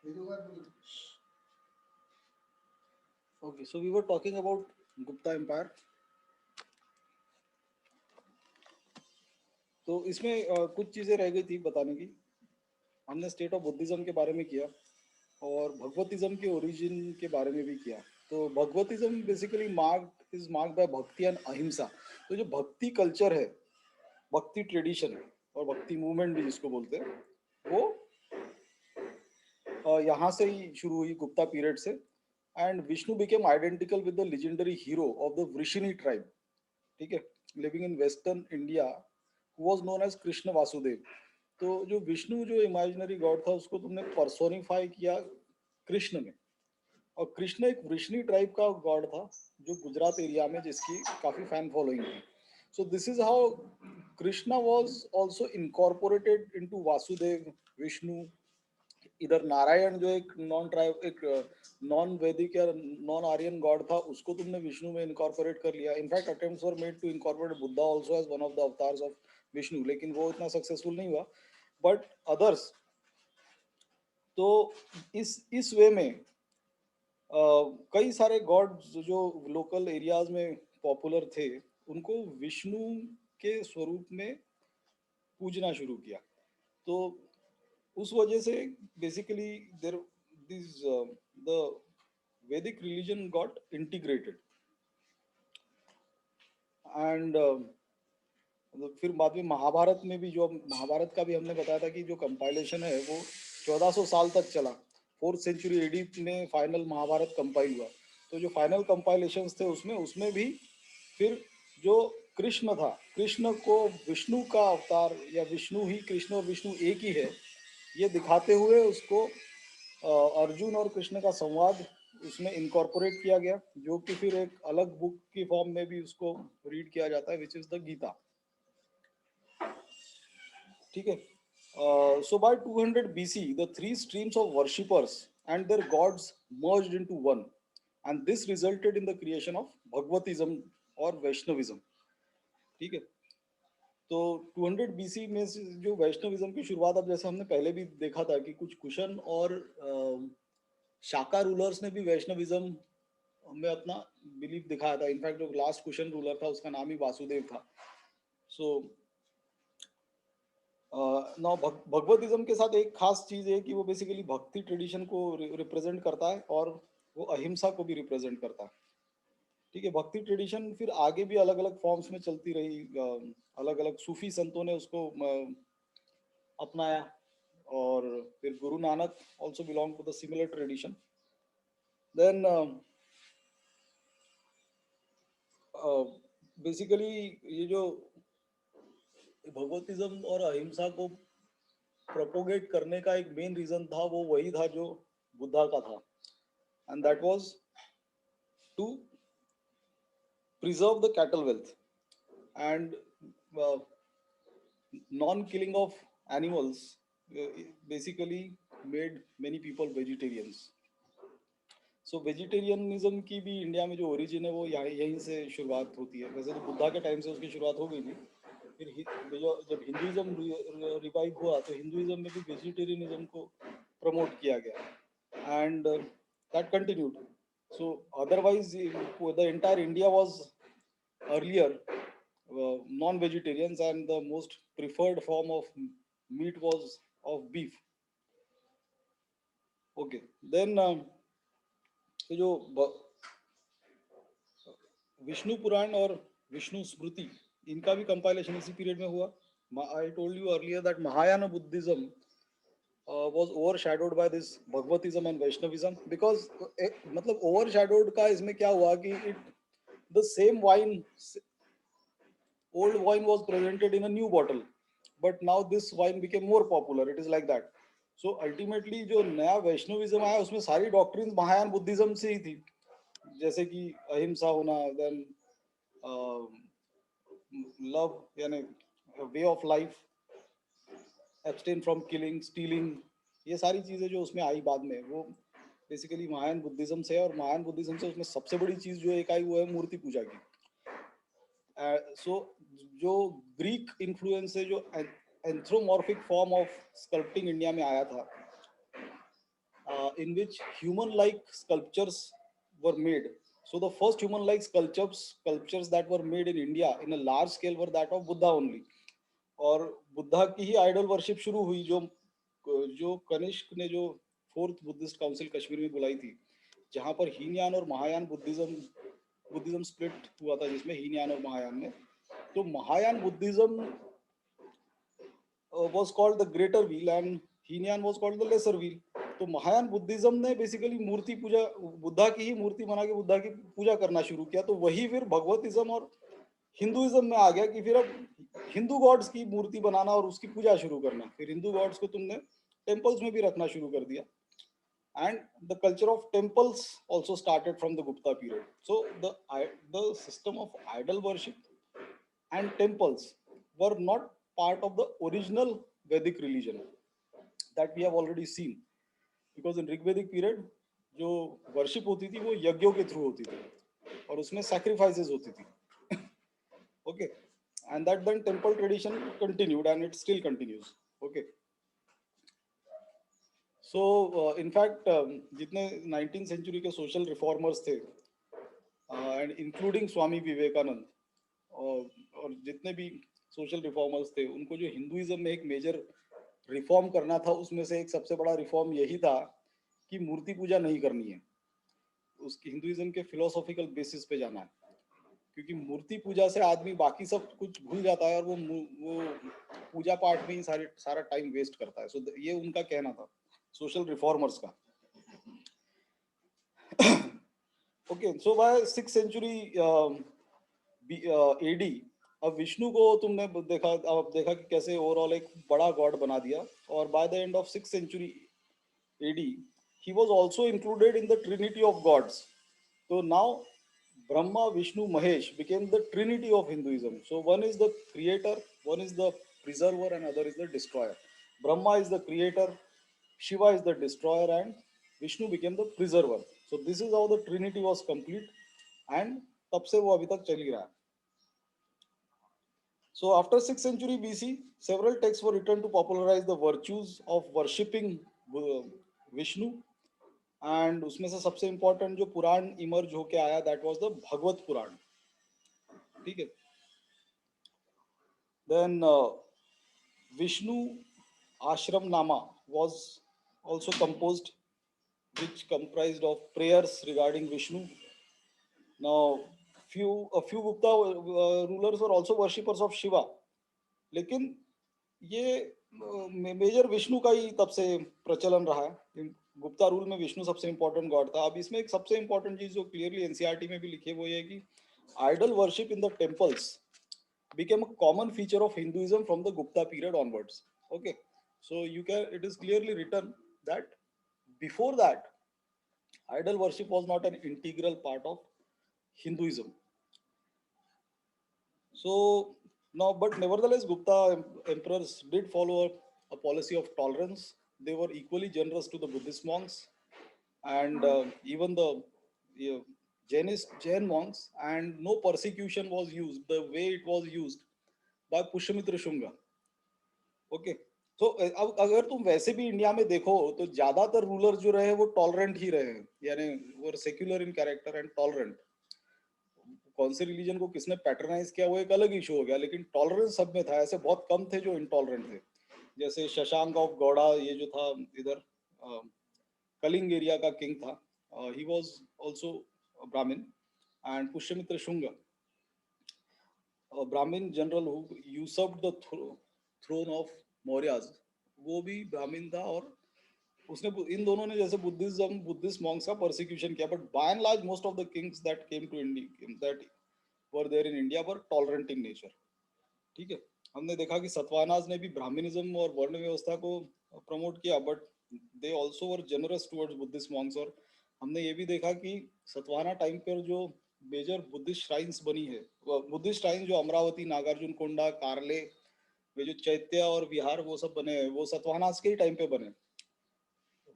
Okay, so we were talking about Gupta Empire. तो इसमें कुछ चीजें रह गई थी बताने की। हमने स्टेट ऑफ बुद्धिज्म के बारे में किया और भगवतिज्म के ओरिजिन के बारे में भी किया। तो भगवतिज्म बेसिकली मार्क्ड बाय भक्ति एंड अहिंसा। तो जो भक्ति कल्चर है, भक्ति ट्रेडिशन और भक्ति मूवमेंट भी जिसको बोलते हैं, वो यहाँ से ही शुरू हुई गुप्ता पीरियड से। And Vishnu became identical with the legendary hero of the Vrishni tribe, ठीक है, living in western India, was known as Krishna Vasudeva. तो जो विष्णु जो इमेजिनरी गॉड था उसको तुमने पर्सोनिफाई किया कृष्ण में। और कृष्ण एक वृष्णि ट्राइब का गॉड था जो गुजरात एरिया में, जिसकी काफी फैन फॉलोइंग थी। So this is how Krishna was also incorporated into Vasudev, Vishnu. इधर नारायण जो एक नॉन ट्राइब, एक नॉन वैदिक या नॉन आर्यन गॉड था, उसको तुमने विष्णु में इनकॉर्पोरेट कर लिया। In fact attempts were made to incorporate Buddha also as one of the avatars of Vishnu, लेकिन वो इतना सक्सेसफुल नहीं हुआ। बट अदर्स, तो इस वे में कई सारे गॉड्स जो लोकल एरियाज में पॉपुलर थे, उनको विष्णु के स्वरूप में पूजना शुरू किया। तो उस वजह से बेसिकली देर दिस द वैदिक रिलीजन गॉट इंटीग्रेटेड। एंड फिर बाद में महाभारत में भी, जो महाभारत का भी हमने बताया था कि जो कंपाइलेशन है वो 1400 साल तक चला। 4th century एडी में फाइनल महाभारत कंपाइल हुआ। तो जो फाइनल कंपाइलेशंस थे उसमें उसमें भी फिर जो कृष्ण था, कृष्ण को विष्णु का अवतार, या विष्णु ही कृष्ण और विष्णु एक ही है, ये दिखाते हुए उसको अर्जुन और कृष्ण का संवाद उसमें इनकॉर्पोरेट किया गया, जो कि फिर एक अलग बुक की फॉर्म में भी उसको रीड किया जाता है, विच इज द गीता। ठीक है। So by 200 BC the three streams of worshippers and their gods merged into one, and this resulted in the creation of Bhagavatism और वैष्णविज्म। ठीक है। तो 200 BC में से जो वैष्णविज्म की शुरुआत, अब जैसे हमने पहले भी देखा था कि कुछ कुशन और शाका रूलर्स ने भी वैष्णविज्म में अपना बिलीफ दिखाया था। इनफैक्ट जो लास्ट कुशन रूलर था उसका नाम ही वासुदेव था। सो नौ भगवतिज्म के साथ एक खास चीज है कि वो बेसिकली भक्ति ट्रेडिशन को रिप्रेजेंट करता है और वो अहिंसा को भी रिप्रेजेंट करता है। ठीक है। भक्ति ट्रेडिशन फिर आगे भी अलग अलग फॉर्म्स में चलती रही। अलग अलग सूफी संतों ने उसको अपनाया, और फिर Guru Nanak also belong to the similar tradition. Then basically ये जो भगवतिज्म और अहिंसा को प्रोपोगेट करने का एक मेन रीजन था, वो वही था जो बुद्धा का था, and that was to preserve the cattle wealth and non killing of animals basically made many people vegetarians. So vegetarianism की भी इंडिया में जो ओरिजिन है वो यहीं से शुरुआत होती है। वैसे तो बुद्धा के टाइम से उसकी शुरुआत हो गई थी। फिर जब हिंदुइज्म रिवाइव हुआ तो हिंदुइज्म में भी वेजिटेरियनिज्म को प्रमोट किया गया, and that continued. So otherwise the entire India was earlier non-vegetarians, and the most preferred form of meat was of beef. Okay, then ये जो विष्णु पुराण और विष्णु स्मृति, इनका भी कंपाइलेशन इसी पीरियड में हुआ। I told you earlier that Mahayana Buddhism was overshadowed by this Bhagavatism and Vaishnavism, because मतलब overshadowed का इसमें क्या हुआ कि the same wine, old wine was presented in a new bottle, but now this wine became more popular. It is like that. So ultimately जो नया Vaishnavism आया उसमें सारी डॉक्ट्रिन्स महायान बुद्धिज्म से ही थी, जैसे कि अहिंसा होना, देन लव यानी way of life, abstain from killing, stealing, ये सारी चीजें जो उसमें आई बाद में, वो बेसिकली महायान बुद्धिज्म से है। और महायान बुद्धिज्म से उसमें सबसे बड़ी चीज जो एक आई वो है मूर्ति पूजा की। सो जो ग्रीक इन्फ्लुएंस है, जो एंथ्रोमॉर्फिक फॉर्म ऑफ स्कल्पटिंग इंडिया में आया था, in which human-like sculptures were made. So the first human-like sculptures that were made in India in a large scale were that of Buddha only. और बुद्धा की ही idol worship शुरू हुई, जो जो कनिष्क ने जो फोर्थ बुद्धिस्ट काउंसिल कश्मीर में बुलाई थी, जहां पर हीनयान और महायान बुद्धिज्म बुद्धिज्म स्प्लिट हुआ था, जिसमें हीनयान और महायान में, तो Mahayana Buddhism was called the greater wheel and Hinayana was called the lesser wheel. तो महायान बुद्धिज्म ने बेसिकली मूर्ति पूजा, बुद्धा की ही मूर्ति बना के बुद्धा की पूजा करना शुरू किया, तो वही फिर भगवतिज्म और हिंदुइज्म में आ गया कि फिर अब हिंदू गॉड्स की मूर्ति बनाना और उसकी पूजा शुरू करना, फिर हिंदू गॉड्स को तुमने टेम्पल्स में भी रखना शुरू कर दिया. And the culture of temples also started from the Gupta period. So the system of idol worship and temples were not part of the original Vedic religion that we have already seen, because in Rigvedic period जो worship होती थी वो यज्ञों के through होती थी और उसमें सैक्रिफाइसेस होती थी. Okay, and that then temple tradition continued and it still continues. Okay. So in fact जितने 19th सेंचुरी के सोशल रिफॉर्मर्स थे एंड इंक्लूडिंग स्वामी विवेकानंद और जितने भी सोशल रिफॉर्मर्स थे, उनको जो हिंदुइज्म में एक मेजर रिफॉर्म करना था, उसमें से एक सबसे बड़ा रिफॉर्म यही था कि मूर्ति पूजा नहीं करनी है, उसकी हिंदुइज्म के फिलोसॉफिकल बेसिस पे जाना है, क्योंकि मूर्ति पूजा से आदमी बाकी सब कुछ भूल जाता है और वो पूजा पाठ में ही सारा टाइम वेस्ट करता है. सो ये उनका कहना था सोशल रिफॉर्मर्स का. ओके, सो बाय 6th सेंचुरी एडी अब विष्णु को तुमने देखा कि कैसे ओवरऑल एक बड़ा गॉड बना दिया, और by the end of 6th century AD he was also included in the trinity of gods. तो now Brahma, Vishnu, Mahesh became the trinity of Hinduism. So one is the creator, one is the preserver, and other is the destroyer. Brahma is the creator, Shiva is the destroyer, and Vishnu became the preserver. So this is how the trinity was complete, and तब से वो अभी तक चल ही रहा है. So after 6th century BC, several texts were written to popularize the virtues of worshipping Vishnu. And उसमें से सबसे इंपॉर्टेंट जो पुराण इमर्ज होके आया, दैट वाज द भगवत पुराण. ठीक है. देन विष्णु आश्रम नामा was also composed, which comprised of prayers regarding Vishnu. Now a few Gupta rulers were also worshippers of Shiva, लेकिन ये मेजर विष्णु का ही तब से प्रचलन रहा है. गुप्ता रूल में विष्णु सबसे इंपॉर्टेंट गॉड था. अब इसमें एक सबसे इंपॉर्टेंट चीज जो क्लियरली एनसीईआरटी में भी लिखी है वो ये है कि idol worship in the temples became a common feature of Hinduism from the Gupta period onwards. Okay, so it is clearly written that before that idol worship was not an integral part of Hinduism. So now, but nevertheless, Gupta emperors did follow a policy of tolerance. They were equally generous to the Buddhist monks and even the Jain monks, and no persecution was used the way it was used by Pushyamitra Shunga. Okay, तो अब अगर तुम वैसे भी India में देखो तो ज्यादातर रूलर जो रहे वो टॉलरेंट ही रहे हैं, यानी वो secular in character and tolerant. कौन से रिलीजन को किसने पैटर्नाइज किया वो एक अलग इशू हो गया, लेकिन टॉलरेंस सब में था. ऐसे बहुत कम थे जो इनटॉलरेंट थे, जैसे शशांक ऑफ गौड़ा, ये जो था इधर कलिंग एरिया का किंग था, he was also Brahmin. And Pushyamitra Shunga, Brahmin general who usurped the throne of Mauryas, वो भी ब्राह्मण था, और उसने इन दोनों ने जैसे बुद्धिस्ट मॉन्क्स का परसिक्यूशन किया. But by and large most of the kings that came to India that were there in India were tolerant in nature. ठीक है. हमने देखा कि सतवानाज ने भी ब्राह्मणिज्म और वर्ण व्यवस्था को प्रमोट किया, but they also were generous towards Buddhist Monks. और हमने ये भी देखा कि सतवाना टाइम पर जो मेजर बुद्धिस्ट श्राइन्स बनी है, बुद्धिस्ट श्राइन जो अमरावती, नागार्जुन कोंडा, कारले, वे जो चैत्य और विहार वो सब बने हैं, वो सतवानाज के ही टाइम पे बने,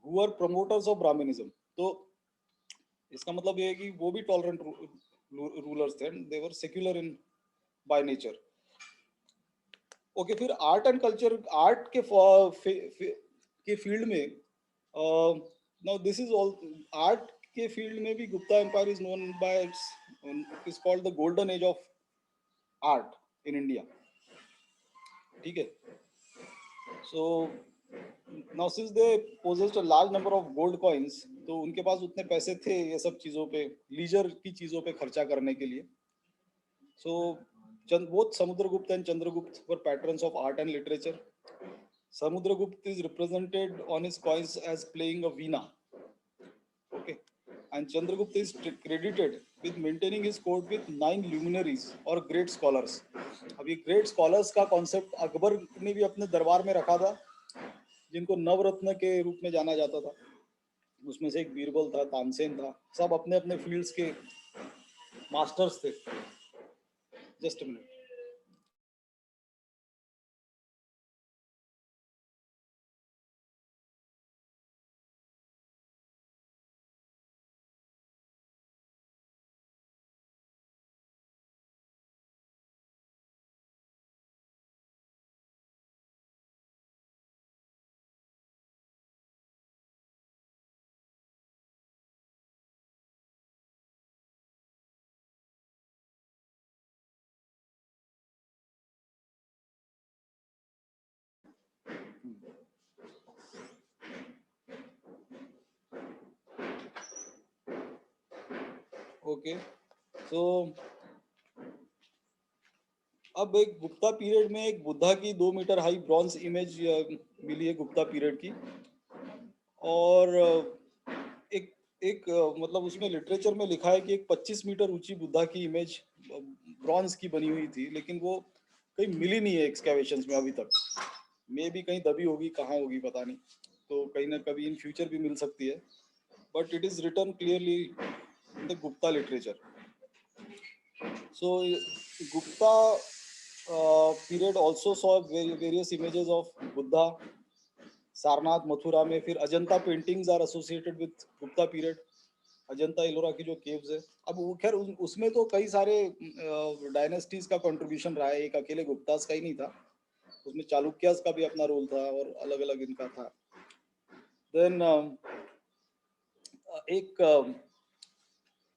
who were promoters of Brahminism. तो इसका मतलब ये है कि वो भी टॉलरेंट रूलर्स थे, they were secular in by nature. Okay, फिर आर्ट एंड कल्चर, आर्ट के फील्ड में Now this is all art के फील्ड में भी Gupta empire is known by its called the golden age of art in India. ठीक है. So now since they possessed a large number of gold coins, तो उनके पास उतने पैसे थे ये सब चीजों पे, लीजर की चीजों पे खर्चा करने के लिए. सो both Samudragupta and Chandragupta were patrons of art and literature. Samudragupta is represented on his coins as playing a veena. Okay. And Chandragupta is credited with maintaining his court with 9 luminaries or great scholars. अब ये great scholars का concept Akbar ने भी अपने दरबार में रखा था, जिनको नवरत्न के रूप में जाना जाता था. उसमें से एक बीरबल था, तानसेन था, सब अपने अपने फील्ड्स के मास्टर्स थे. Just a minute. ओके. सो अब एक गुप्ता पीरियड में एक बुद्धा की 2 मीटर हाई ब्रॉन्ज इमेज मिली है गुप्ता पीरियड की. और एक एक मतलब उसमें लिटरेचर में लिखा है कि एक 25 मीटर ऊंची बुद्धा की इमेज ब्रॉन्ज की बनी हुई थी, लेकिन वो कहीं मिली नहीं है एक्सकैवेशंस में अभी तक. मे भी कहीं दबी होगी, कहाँ होगी पता नहीं, तो कहीं ना कभी इन फ्यूचर भी मिल सकती है. But it is written clearly in the Gupta literature. So Gupta period also saw various images of Buddha, Sarnath Mathura में. फिर Ajanta paintings are associated with Gupta period. Ajanta Ellora की जो केव्स है, अब वो खैर उसमें तो कई सारे डायनेस्टीज का कंट्रीब्यूशन रहा है, एक अकेले गुप्तास का ही नहीं था. उसमें चालुक्यास का भी अपना रोल था और अलग अलग इनका था. देन एक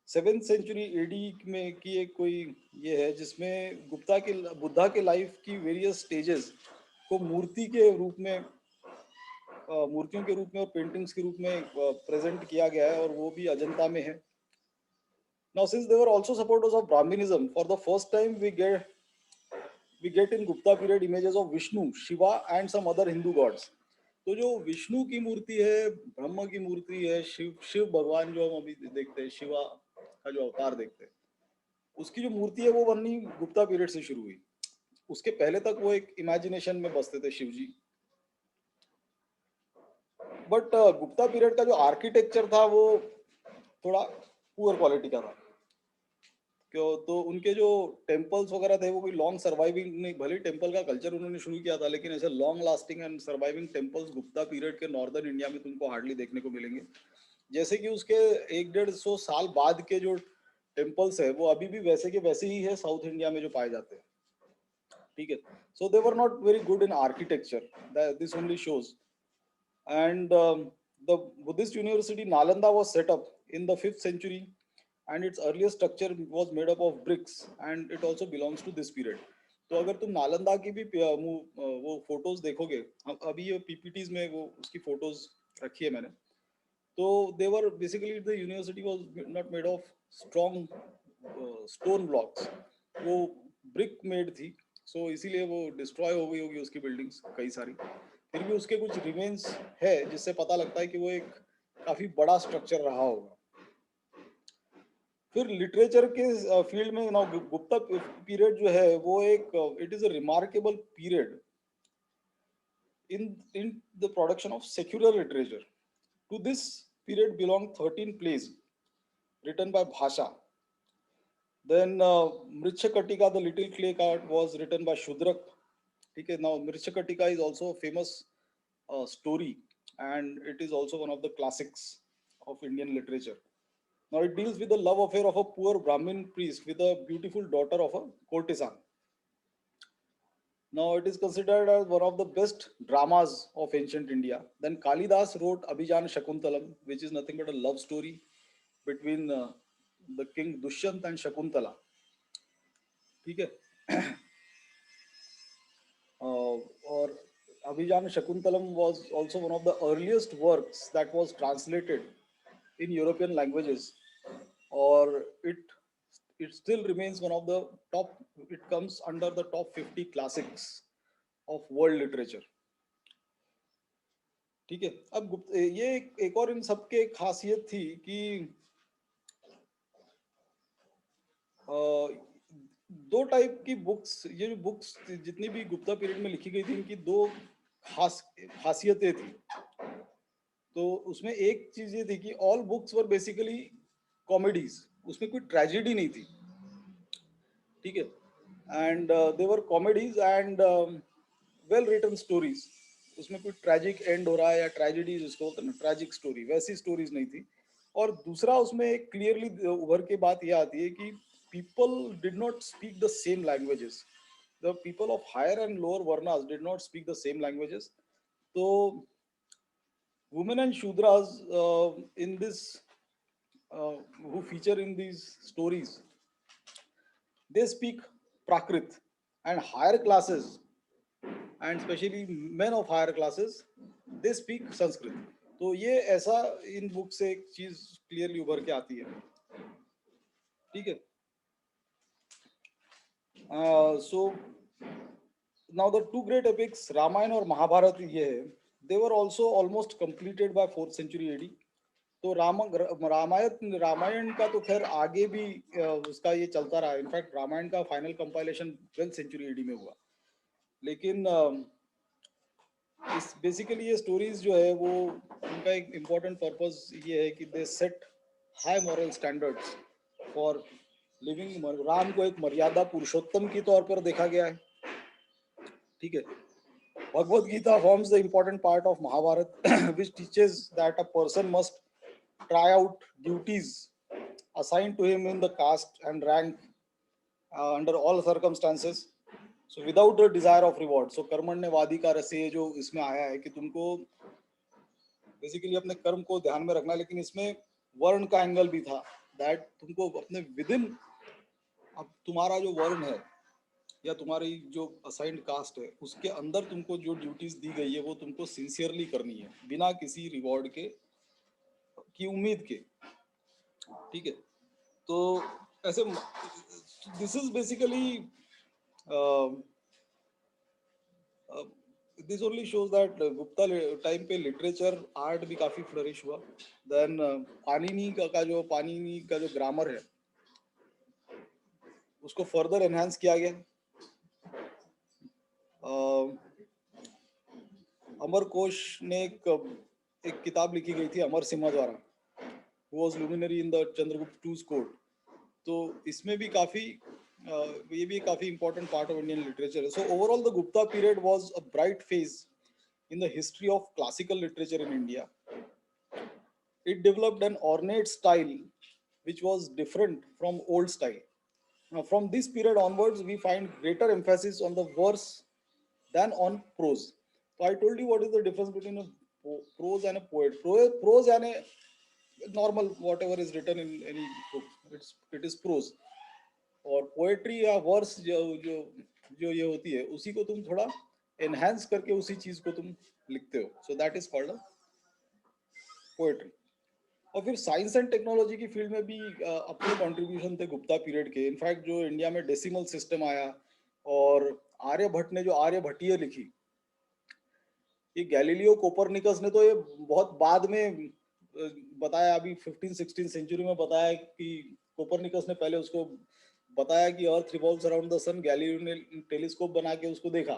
7th सेंचुरी एडी में की एक कोई ये है जिसमें गुप्ता के बुद्धा के लाइफ की वेरियस स्टेजेस को मूर्ति के रूप में, मूर्तियों के रूप में और पेंटिंग्स के रूप में प्रेजेंट किया गया है, और वो भी अजंता में है. Now since they were also supporters of Brahminism, for the first time we get in Gupta period images of Vishnu, Shiva and some other Hindu gods. तो जो विष्णु की मूर्ति है, ब्रह्म की मूर्ति है, शिव भगवान जो हम अभी देखते हैं, शिवा का जो अवतार देखते हैं, उसकी जो मूर्ति है वो बननी गुप्ता पीरियड से शुरू हुई. उसके पहले तक वो एक इमेजिनेशन में बसते थे शिव जी. बट गुप्ता पीरियड का जो आर्किटेक्चर था वो थोड़ा पुअर क्वालिटी का था. क्यों, तो उनके जो टेम्पल्स वगैरह थे वो कोई लॉन्ग सर्वाइविंग नहीं, भले टेम्पल का कल्चर उन्होंने शुरू किया था, लेकिन ऐसे long lasting and surviving temples Gupta period के नॉर्दर्न इंडिया में तुमको हार्डली देखने को मिलेंगे. जैसे कि उसके 100-150 साल बाद के जो टेम्पल्स है वो अभी भी वैसे के वैसे ही है साउथ इंडिया में जो पाए जाते हैं. ठीक है. So they were not very good in architecture, this only shows. And the Buddhist university Nalanda was set up in the 5th century, and its earliest structure was made up of bricks, and it also belongs to this period. तो अगर तुम नालंदा की भी वो photos देखोगे, अभी ये PPTs में वो उसकी फोटोज रखी है मैंने, तो they were basically the university was not made of strong stone blocks, वो ब्रिक मेड थी. सो इसीलिए वो डिस्ट्रॉय हो गई होगी उसकी बिल्डिंग्स कई सारी. फिर भी उसके कुछ रिमेन्स है जिससे पता लगता है कि वो एक काफी बड़ा स्ट्रक्चर रहा होगा. फिर लिटरेचर के फील्ड में ना गुप्ता पीरियड जो है वो एक it is a remarkable period in the production of secular literature. To this period belong 13 plays written by Bhasha. Then Mrichakatika, the little clay card, was written by Shudrak. Okay, now Mrichakatika is also a famous story, and it is also one of the classics of Indian literature. Now it deals with the love affair of a poor Brahmin priest with a beautiful daughter of a courtesan. Now it is considered as one of the best dramas of ancient India. Then Kalidas wrote Abhijan Shakuntalam, which is nothing but a love story between the king Dushyant and Shakuntala. ठीक है. Or Abhijan Shakuntalam was also one of the earliest works that was translated in European languages, or it still remains one of the top. It comes under the top 50 classics of world literature. ठीक है. अब ये एक और इन सबके खासियत थी कि दो टाइप की बुक्स, ये जो बुक्स जितनी भी गुप्ता पीरियड में लिखी गई थी, इनकी दो खासियतें थी. तो उसमें एक चीज ये थी कि all books were basically comedies, उसमें कोई ट्रेजेडी नहीं थी. ठीक है. And they were comedies and well written stories. उसमें कोई ट्रेजिक एंड हो रहा है या ट्रेजेडी जिसको होता है ना, ट्रेजिक स्टोरी, वैसी स्टोरीज नहीं थी. और दूसरा उसमें एक क्लियरली उभर के बात यह आती है कि people did not speak the same languages. The people of higher and lower varnas did not speak the same languages. So women and shudras in this who feature in these stories, they speak Prakrit, and higher classes, and especially men of higher classes, they speak Sanskrit. तो ये ऐसा in book से एक चीज clearly उभर के आती है. ठीक है. So now the two great epics Ramayana और महाभारत ये है, they were also almost completed by 4th century AD. तो रामायण का तो खैर आगे भी उसका ये चलता रहा. इनफैक्ट रामायण का final compilation 12th century AD में हुआ. लेकिन इस बेसिकली ये स्टोरीज जो है वो उनका एक इम्पोर्टेंट पर्पस ये है कि they set high moral standards for living. Ram को एक मर्यादा पुरुषोत्तम की तौर पर देखा गया है. ठीक है. Bhagavad Gita forms the important part of Mahabharata, which teaches that a person must try out duties assigned to him in the caste and rank under all circumstances. So without the desire of reward. So कर्मण्यवाधिकार से जो इसमें आया है कि तुमको basically अपने कर्म को ध्यान में रखना, लेकिन इसमें वर्ण का एंगल भी था. दैट तुमको अपने विदिन, अब तुम्हारा जो वर्ण है या तुम्हारी जो असाइंड कास्ट है उसके अंदर तुमको जो ड्यूटीज दी गई है वो तुमको सिंसियरली करनी है बिना किसी रिवॉर्ड के की उम्मीद के. ठीक है. तो ऐसे this is basically this only shows that Gupta time पे लिटरेचर आर्ट भी काफी फ्लरिश हुआ. देन पाणिनि का जो ग्रामर है उसको फर्दर एनहांस किया गया. अमर कोश ने एक किताब लिखी गई थी अमर सिम्हा द्वारा, who was luminary in the Chandragupta II's court. तो इसमें भी काफी ये भी काफी important part of Indian literature. So overall the Gupta period was a bright phase in the history of classical literature in India. It developed an ornate style which was different from old style. Now from this period onwards we find greater emphasis on the verse than on prose. So I told you what is the difference between a prose and a poet. Prose and a normal whatever is written in any book, it is prose. और poetry या verse जो जो जो ये होती है उसी को तुम थोड़ा एनहांस करके उसी चीज को तुम लिखते हो. So that is called a poetry. और फिर साइंस एंड टेक्नोलॉजी की फील्ड में भी अपने कंट्रीब्यूशन थे गुप्ता पीरियड के. इनफैक्ट जो इंडिया में डेसिमल सिस्टम आया और आर्यभट्ट ने जो आर्यभट्टीय लिखी, ये गैलीलियो कोपरनिकस ने तो ये बहुत बाद में बताया, अभी 15-16 सेंचुरी में बताया कि कोपरनिकस ने पहले उसको बताया कि earth revolves around the sun. Galileo ने टेलीस्कोप बना के उसको देखा,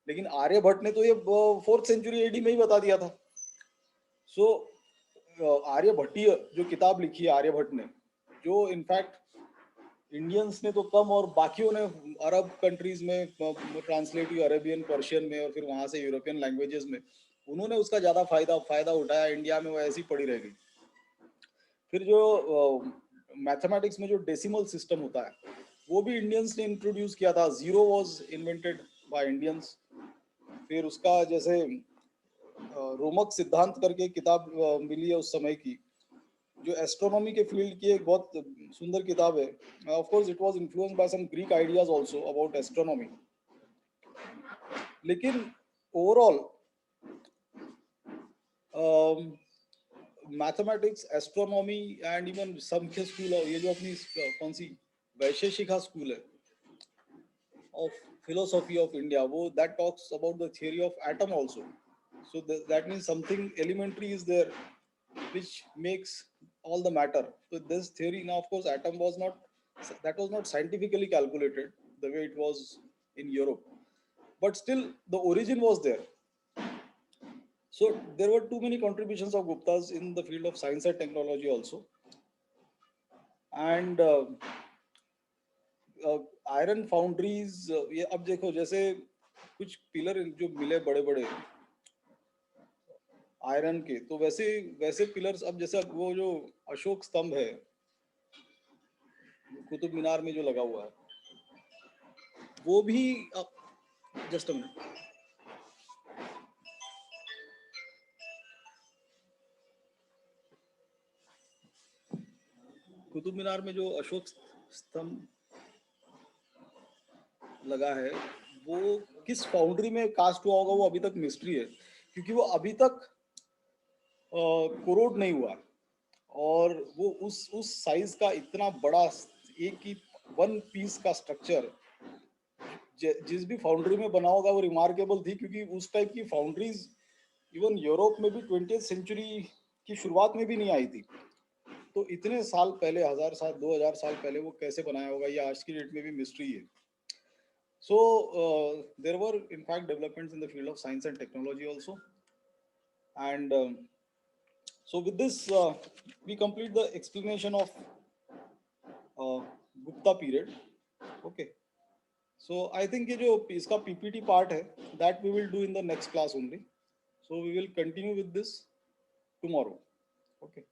लेकिन आर्यभट्ट ने तो ये 4th century AD में ही बता दिया था. सो आर्यभट्टीय जो किताब लिखी है आर्यभट्ट ने, जो इनफैक्ट इंडियंस ने तो कम और बाकियों ने अरब कंट्रीज में ट्रांसलेट हुई, अरेबियन पर्शियन में और फिर वहां से यूरोपियन लैंग्वेजेस में, उन्होंने उसका ज्यादा फायदा उठाया. इंडिया में वो ऐसी पड़ी रह गई. फिर जो मैथमेटिक्स में जो डेसिमल सिस्टम होता है वो भी इंडियंस ने इंट्रोड्यूस किया था. Zero was invented by Indians. फिर उसका जैसे रोमक सिद्धांत करके किताब मिली है उस समय की, जो एस्ट्रोनॉमी के फील्ड की एक बहुत सुंदर किताब है. Of course it was influenced by some Greek ideas also about astronomy. लेकिन overall mathematics, astronomy and even Samkhya school, और ये जो अपनी कौन सी वैशेषिका स्कूल है of philosophy of India, wo that talks about the theory of atom also. So that means something elementary is there which makes all the matter. So this theory, now of course atom was not, that was not scientifically calculated the way it was in Europe, but still the origin was there. So there were too many contributions of Guptas in the field of science and technology also. And iron foundries, ये अब देखो जैसे कुछ pillar जो मिले बड़े बड़े iron के, तो वैसे वैसे पिलर्स अब जैसे वो जो अशोक स्तंभ है कुतुब मीनार में जो लगा हुआ है, वो भी just a minute, Qutub Minar में जो अशोक स्तंभ लगा है वो किस फाउंड्री में कास्ट हुआ होगा वो अभी तक मिस्ट्री है, क्योंकि वो अभी तक कोरोड नहीं हुआ, और वो उस साइज का इतना बड़ा एक ही वन पीस का स्ट्रक्चर जिस भी फाउंड्री में बना होगा वो रिमार्केबल थी, क्योंकि उस टाइप की फाउंड्रीज इवन यूरोप में भी 20th सेंचुरी की शुरुआत में भी नहीं आई थी. तो इतने साल पहले, 1000 साल 2000 साल पहले वो कैसे बनाया होगा, ये आज की डेट में भी मिस्ट्री है. So there were in fact developments in the field of science and technology also, and so with this we complete the explanation of Gupta period. Okay, so I think ये जो इसका PPT part है, that we will do in the next class only. So we will continue with this tomorrow. Okay.